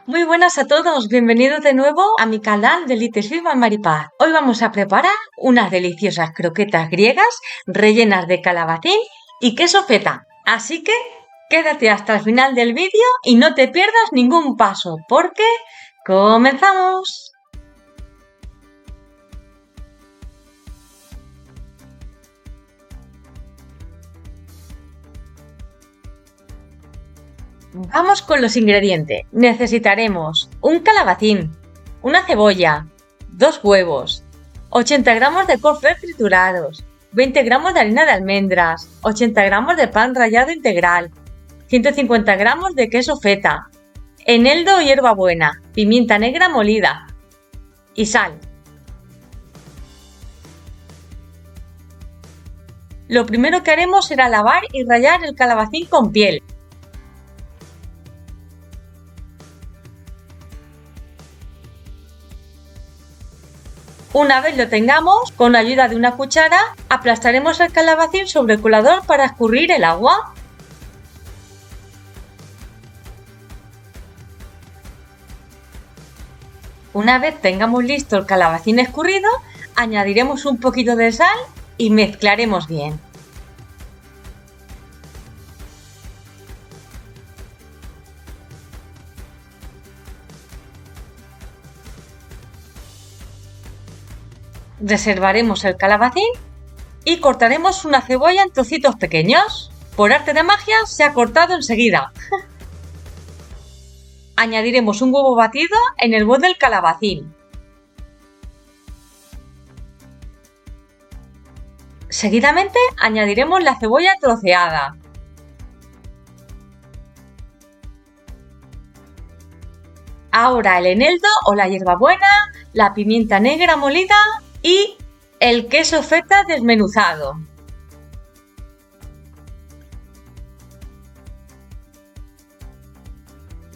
Muy buenas a todos, bienvenidos de nuevo a mi canal de Little Sweet by Maripaz. Hoy vamos a preparar unas deliciosas croquetas griegas rellenas de calabacín y queso feta. Así que quédate hasta el final del vídeo y no te pierdas ningún paso, porque ¡comenzamos! Vamos con los ingredientes. Necesitaremos un calabacín, una cebolla, 2 huevos, 80 gramos de cornflakes triturados, 20 gramos de harina de almendras, 80 gramos de pan rallado integral, 150 gramos de queso feta, eneldo o hierbabuena, pimienta negra molida y sal. Lo primero que haremos será lavar y rallar el calabacín con piel. Una vez lo tengamos, con ayuda de una cuchara, aplastaremos el calabacín sobre el colador para escurrir el agua. Una vez tengamos listo el calabacín escurrido, añadiremos un poquito de sal y mezclaremos bien. Reservaremos el calabacín y cortaremos una cebolla en trocitos pequeños. Por arte de magia se ha cortado enseguida. Añadiremos un huevo batido en el bol del calabacín. Seguidamente añadiremos la cebolla troceada. Ahora el eneldo o la hierbabuena, la pimienta negra molida y el queso feta desmenuzado.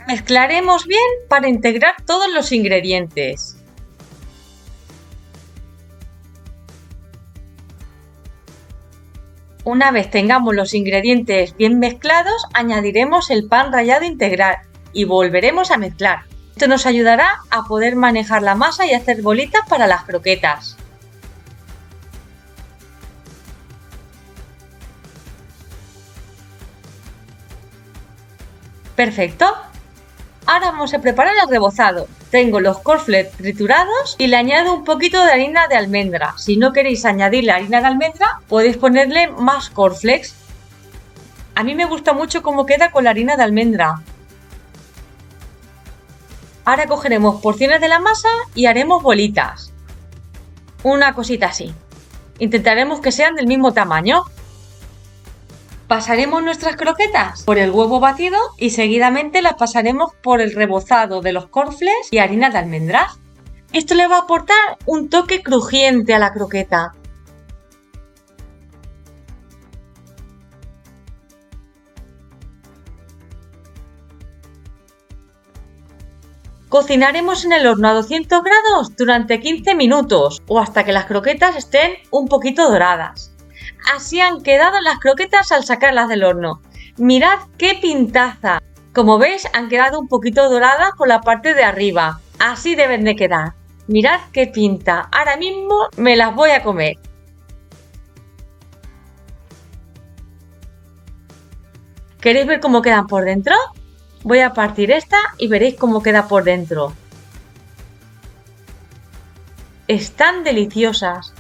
Mezclaremos bien para integrar todos los ingredientes. Una vez tengamos los ingredientes bien mezclados, añadiremos el pan rallado integral y volveremos a mezclar. Esto nos ayudará a poder manejar la masa y hacer bolitas para las croquetas. Perfecto. Ahora vamos a preparar el rebozado. Tengo los cornflakes triturados y le añado un poquito de harina de almendra. Si no queréis añadirle harina de almendra, podéis ponerle más cornflakes. A mí me gusta mucho cómo queda con la harina de almendra. Ahora cogeremos porciones de la masa y haremos bolitas. Una cosita así. Intentaremos que sean del mismo tamaño. Pasaremos nuestras croquetas por el huevo batido y seguidamente las pasaremos por el rebozado de los cornflakes y harina de almendras. Esto le va a aportar un toque crujiente a la croqueta. Cocinaremos en el horno a 200 grados durante 15 minutos o hasta que las croquetas estén un poquito doradas. Así han quedado las croquetas al sacarlas del horno. Mirad qué pintaza. Como veis, han quedado un poquito doradas por la parte de arriba. Así deben de quedar. Mirad qué pinta. Ahora mismo me las voy a comer. ¿Queréis ver cómo quedan por dentro? Voy a partir esta y veréis cómo queda por dentro. Están deliciosas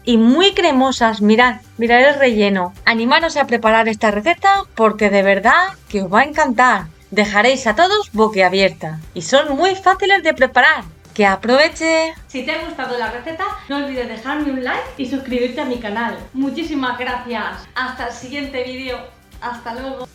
y muy cremosas. Mirad el relleno. Animaros a preparar esta receta porque de verdad que os va a encantar. Dejaréis a todos boquiabierta y son muy fáciles de preparar. ¡Que aproveche! Si te ha gustado la receta, no olvides dejarme un like y suscribirte a mi canal. Muchísimas gracias. Hasta el siguiente vídeo. Hasta luego.